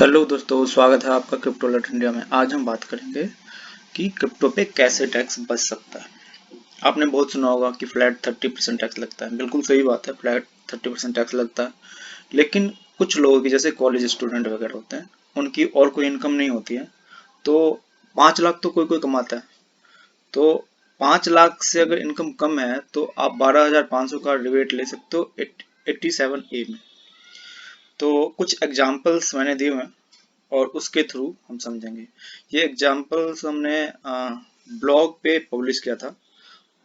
Hello दोस्तों, स्वागत है आपका क्रिप्टो अलर्ट इंडिया में। आज हम बात करेंगे कि क्रिप्टो पे कैसे टैक्स बच सकता है। आपने बहुत सुना होगा कि फ्लैट 30% टैक्स लगता है। बिल्कुल सही बात है, फ्लैट 30% टैक्स लगता है। लेकिन कुछ लोगों की, जैसे कॉलेज स्टूडेंट वगैरह होते हैं, उनकी और कोई इनकम नहीं होती है, तो 5 लाख तो कोई कोई कमाता है। तो 5 लाख से अगर इनकम कम है तो आप 12,500 का रिबेट ले सकते हो 87A में। तो कुछ एग्जाम्पल्स मैंने दिए हैं और उसके थ्रू हम समझेंगे। ये एग्जाम्पल्स हमने ब्लॉग पे पब्लिश किया था,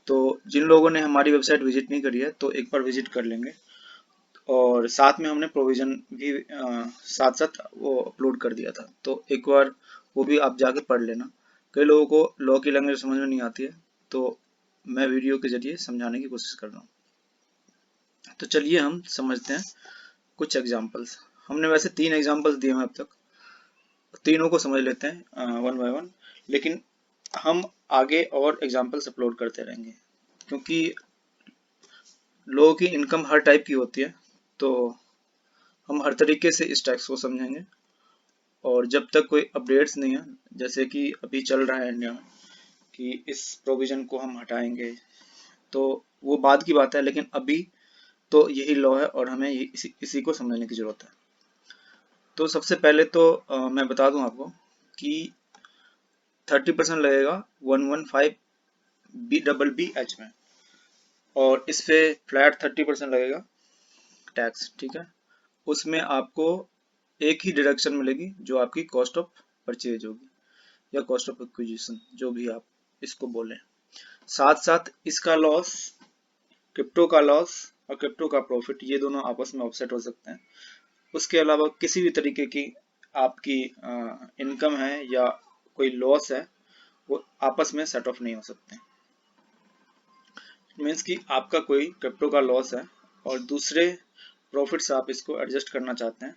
तो जिन लोगों ने हमारी वेबसाइट विजिट नहीं करी है तो एक बार विजिट कर लेंगे। और साथ में हमने प्रोविजन भी साथ साथ वो अपलोड कर दिया था, तो एक बार वो भी आप जाके पढ़ लेना। कई लोगों को लॉ की लैंग्वेज समझ में नहीं आती है, तो मैं वीडियो के जरिए समझाने की कोशिश कर रहा हूँ। तो चलिए हम समझते हैं कुछ एग्जाम्पल्स। हमने वैसे 3 एग्जाम्पल्स दिए हैं अब तक, तीनों को समझ लेते हैं वन बाय वन। लेकिन हम आगे और एग्जाम्पल्स अपलोड करते रहेंगे, क्योंकि लोगों की इनकम हर टाइप की होती है, तो हम हर तरीके से इस टैक्स को समझेंगे। और जब तक कोई अपडेट्स नहीं है, जैसे कि अभी चल रहा है इंडिया में कि इस प्रोविजन को हम हटाएंगे, तो वो बाद की बात है। लेकिन अभी तो यही लॉ है और हमें इसी को समझने की जरूरत है। तो सबसे पहले तो मैं बता दूं आपको कि 30% लगेगा 115BBH में, और इस पे फ्लैट 30% लगेगा टैक्स। ठीक है, उसमें आपको एक ही डिडक्शन मिलेगी जो आपकी कॉस्ट ऑफ परचेज होगी या कॉस्ट ऑफ एक्विजिशन, जो भी आप इसको बोलें। साथ साथ इसका लॉस, क्रिप्टो का लॉस और क्रिप्टो का प्रॉफिट, ये दोनों आपस में ऑफसेट हो सकते हैं। उसके अलावा किसी भी तरीके की आपकी इनकम है या कोई लॉस है, वो आपस में सेट ऑफ नहीं हो सकते। मीन्स कि आपका कोई क्रिप्टो का लॉस है और दूसरे प्रॉफिट से आप इसको एडजस्ट करना चाहते हैं,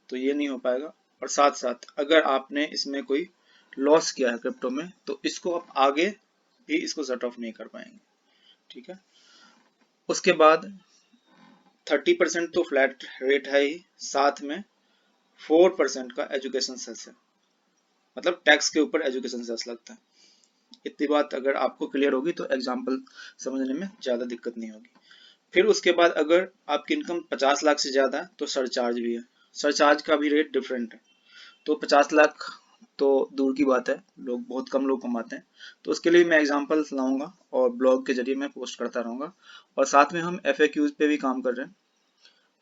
तो ये नहीं हो पाएगा। और साथ साथ अगर आपने इसमें कोई लॉस किया है क्रिप्टो में, तो इसको आप आगे भी इसको सेट ऑफ नहीं कर पाएंगे। ठीक है, उसके बाद 30% तो फ्लैट रेट है ही, साथ में 4% का एजुकेशन सेस है, मतलब टैक्स के ऊपर एजुकेशन सेस लगता है। इतनी बात अगर आपको क्लियर होगी तो एग्जाम्पल समझने में ज़्यादा दिक्कत नहीं होगी। फिर उसके बाद अगर आपकी इनकम 50 लाख से ज़्यादा है तो सरचार्ज भी है। सरचार्ज का भी रेट डिफरेंट है। तो 50 लाख तो दूर की बात है, लोग बहुत कम लोग कमाते हैं, तो उसके लिए मैं एग्जांपल्स लाऊंगा और ब्लॉग के जरिए मैं पोस्ट करता रहूंगा। और साथ में हम FAQs पे भी काम कर रहे हैं,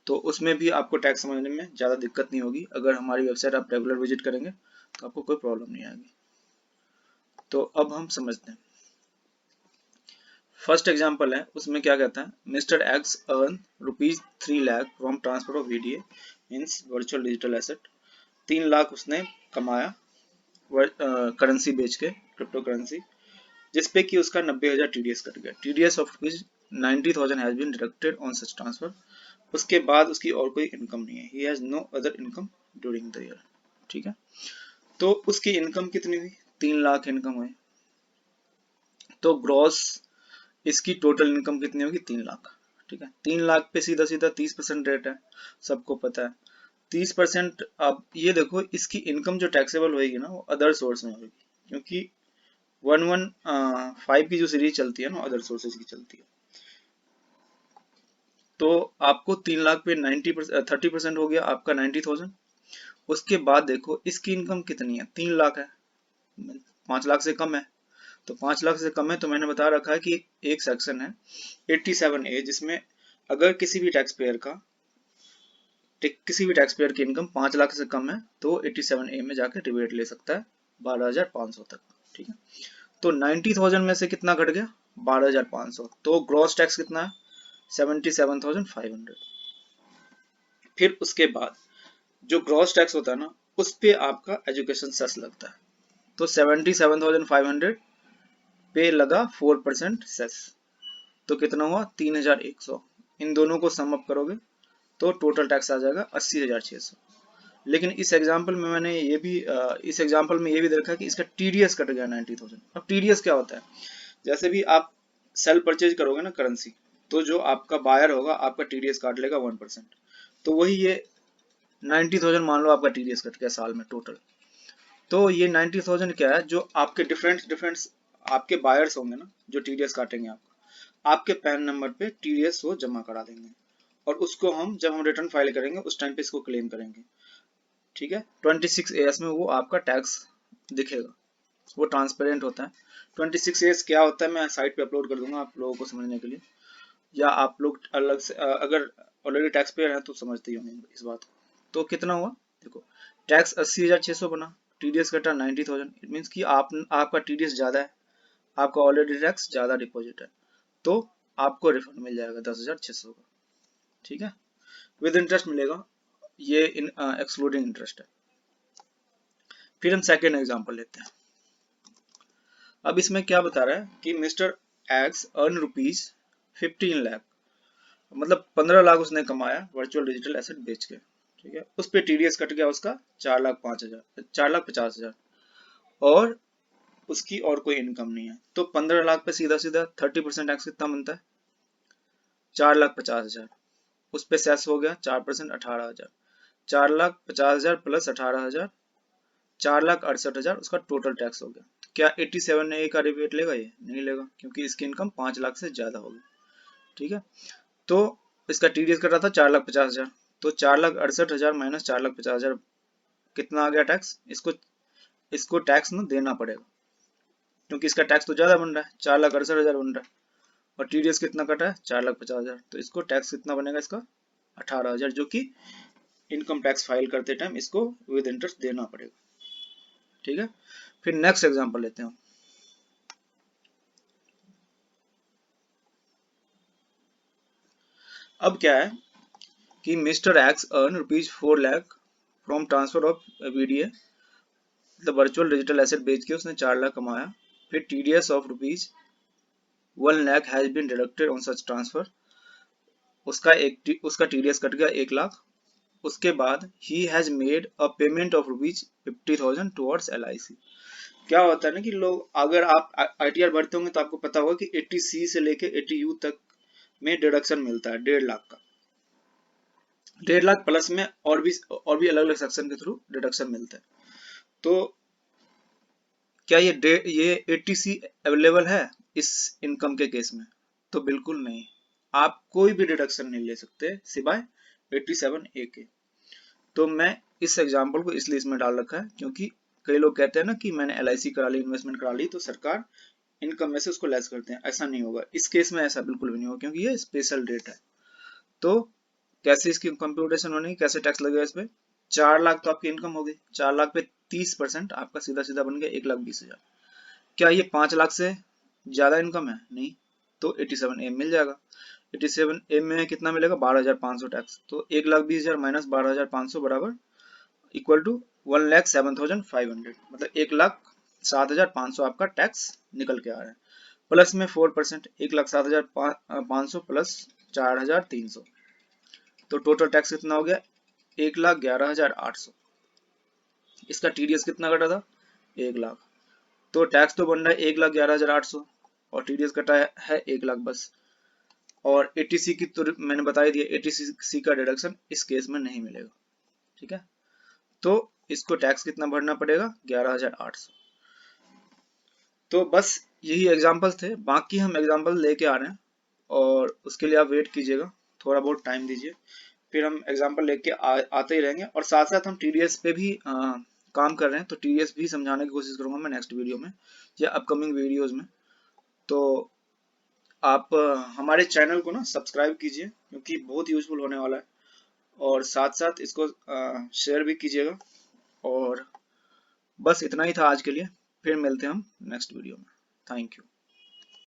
तो उसमें भी आपको टैक्स समझने में ज़्यादा दिक्कत नहीं होगी। अगर हमारी वेबसाइट आप रेगुलर विजिट करेंगे तो आपको कोई प्रॉब्लम नहीं आएगी। तो अब हम समझते हैं। फर्स्ट एग्जाम्पल है, उसमें क्या कहता है, mister X earn ₹3 lakh from transfer of VDA means virtual digital asset. 3 lakh उसने कमाया करेंसी बेच के, क्रिप्टो करेंसी, जिसपे कि उसका 90,000 TDS कट गया। TDS of which 90,000 has been deducted on such transfer. उसके बाद उसकी और कोई इनकम नहीं है। He has no other income during the year. ठीक है, तो उसकी इनकम कितनी हुई? 3 लाख इनकम हुई। तो ग्रॉस इसकी टोटल इनकम कितनी होगी? 3 लाख। ठीक है, 3 लाख पे सीधा सीधा 30% रेट है, सबको पता है। 30%। अब ये देखो, इसकी इनकम जो टैक्सेबल होगी ना, वो अदर सोर्स में होगी, क्योंकि 115 की जो सीरीज चलती है ना, अदर सोर्सेज की चलती है। तो आपको 3 लाख पे 30% हो गया आपका 90,000। उसके बाद देखो इसकी इनकम कितनी है, 3 लाख है, 5 लाख से कम है। तो 5 लाख से कम है, तो मैंने बता रखा है कि एक सेक्शन है 87A, जिसमें अगर किसी भी टैक्स पेयर की इनकम 5 लाख से कम है तो 87A में जाकर रिबेट ले सकता है 12,500 तक। ठीक है, तो 90,000 में से कितना घट गया? 12,500। तो ग्रॉस टैक्स कितना है? 77,500। फिर उसके बाद जो ग्रॉस टैक्स होता है ना, उस पे आपका एजुकेशन सेस लगता है। तो 77,500 पे लगा 4% सेस, तो कितना हुआ? 3,100। इन दोनों को सम अप करोगे तो टोटल टैक्स आ जाएगा 80,600। लेकिन इस एग्जाम्पल में मैंने ये भी इस एग्जाम्पल में ये भी देखा कि इसका TDS कट गया 90,000। अब TDS क्या होता है? जैसे भी आप सेल परचेज करोगे ना करेंसी, तो जो आपका बायर होगा आपका TDS काट लेगा 1%। तो वही ये 90,000 मान लो आपका टीडीएस कट गया साल में टोटल। तो ये 90,000 क्या है, जो आपके डिफरेंट आपके बायर्स होंगे ना, जो टीडीएस काटेंगे आपके पैन नंबर पे टीडीएस वो जमा करा देंगे, और उसको हम जब हम रिटर्न फाइल करेंगे उस टाइम पे इसको क्लेम करेंगे। ठीक है, 26AS में वो आपका टैक्स दिखेगा, वो ट्रांसपेरेंट होता है। 26AS क्या होता है मैं साइट पे अपलोड कर दूंगा आप लोगों को समझने के लिए, या आप लोग अलग से अगर ऑलरेडी टैक्स पेयर है तो समझते ही होंगे इस बात को। तो कितना हुआ देखो, टैक्स 80,600 बना, टीडीएस कटा 90,000। इट मीन्स कि आपका टीडीएस ज्यादा है, आपका ऑलरेडी टैक्स ज्यादा डिपॉजिट है, तो आपको रिफंड मिल जाएगा 10,600 का। ठीक है, विद इंटरेस्ट मिलेगा, ये एक्सक्लूडिंग इंटरेस्ट है। फिर हम सेकेंड एग्जाम्पल लेते हैं। अब इसमें क्या बता रहा है कि मिस्टर एक्स अर्न ₹15 लाख, मतलब 15 लाख उसने कमाया वर्चुअल डिजिटल एसेट बेच के। ठीक है, उस पे टीडीएस कट गया उसका 4,50,000, और उसकी और कोई इनकम नहीं है। तो 15 लाख पे सीधा सीधा 30% टैक्स कितना बनता है, 4,50,000। उस पे सेस हो गया 4%, 18,000। 4,50,000 प्लस 18,000, 4,68,000 उसका टोटल टैक्स हो गया। क्या 87A का रिबेट लेगा? ये नहीं लेगा, क्योंकि इसकी इनकम 5 लाख से ज्यादा होगी। ठीक है, तो इसका टीडीएस कटा था 4,50,000, तो 4,68,000 माइनस 4,50,000 कितना आ गया टैक्स, इसको टैक्स ना देना पड़ेगा, क्योंकि इसका टैक्स तो ज्यादा बन रहा है, 4,68,000 बन रहा है, और टीडीएस कितना कटा है 4,50,000, तो इसको टैक्स कितना बनेगा इसका 18,000, जो कि इनकम टैक्स फाइल करते टाइम इसको विद इंटरेस्ट देना पड़ेगा। ठीक है, फिर नेक्स्ट एग्जांपल लेते हैं। अब क्या है कि mister X earn ₹4 lakh from transfer of VDA, मतलब वर्चुअल डिजिटल एसेट बेच के उसने 4 लाख कमाया। फिर TDS of ₹1 lakh has been deducted on such transfer, उसका टीडीएस कट गया 1 लाख। उसके बाद ही has made a payment of ₹50,000 towards LIC। क्या होता है ना कि लोग, अगर आप ITR भरते होंगे तो आपको पता होगा कि 80C से लेके 80U तक में डिडक्शन मिलता है 1.5 लाख का। 1.5 लाख प्लस में और भी अलग अलग सेक्शन के थ्रू डिडक्शन मिलता है। तो क्या ये 80C अवेलेबल है इस इनकम के केस में? तो बिल्कुल नहीं, आप कोई भी डिडक्शन नहीं ले सकते सिवाय 87A के। तो मैं इस एग्जांपल को इसलिए इसमें डाल रखा है, क्योंकि कई लोग कहते हैं ना कि मैंने LIC करा ली, इन्वेस्टमेंट करा ली, तो सरकार इनकम में से उसको लेस करते हैं। ऐसा नहीं होगा, इस केस में ऐसा बिल्कुल भी नहीं होगा, क्योंकि ये स्पेशल रेट है। तो कैसे इसकी कंप्यूटेशन होनी, कैसे टैक्स लगेगा इस पे? 4 लाख तो आपकी इनकम होगी, 4 लाख पे 30% आपका सीधा सीधा बन गया 1,20,000। क्या ये 5 लाख से ज्यादा इनकम है? नहीं, तो 87A मिल जाएगा। 87A में कितना मिलेगा, 12,500 टैक्स। तो 1,20,000 माइनस 12,500 बराबर इक्वल टू 1,07,500, मतलब 1,07,500 आपका टैक्स निकल के आ रहा है। प्लस में 4%, 1,07,500 प्लस 4,300, तो टोटल टैक्स कितना हो गया 1,11,800। इसका टीडीएस कितना कटा था 1 लाख, तो टैक्स तो बन रहा है 1,11,800 और टीडीएस कटा है 1 लाख बस। और 80C की तो मैंने बता ही दिया, 80C का डिडक्शन इस केस में नहीं मिलेगा। ठीक है, तो इसको टैक्स कितना भरना पड़ेगा 11,800। तो बस यही एग्जांपल्स थे, बाकी हम एग्जांपल लेके आ रहे हैं, और उसके लिए आप वेट कीजिएगा, थोड़ा बहुत टाइम दीजिए, फिर हम एग्जांपल लेके आते ही रहेंगे। और साथ साथ हम टीडीएस पे भी काम कर रहे हैं, तो टीडीएस भी समझाने की कोशिश करूंगा मैं नेक्स्ट वीडियो में या अपकमिंग वीडियोस में। तो आप हमारे चैनल को ना सब्सक्राइब कीजिए, क्योंकि बहुत यूजफुल होने वाला है, और साथ साथ इसको शेयर भी कीजिएगा। और बस इतना ही था आज के लिए, फिर मिलते हैं हम नेक्स्ट वीडियो में। Thank you.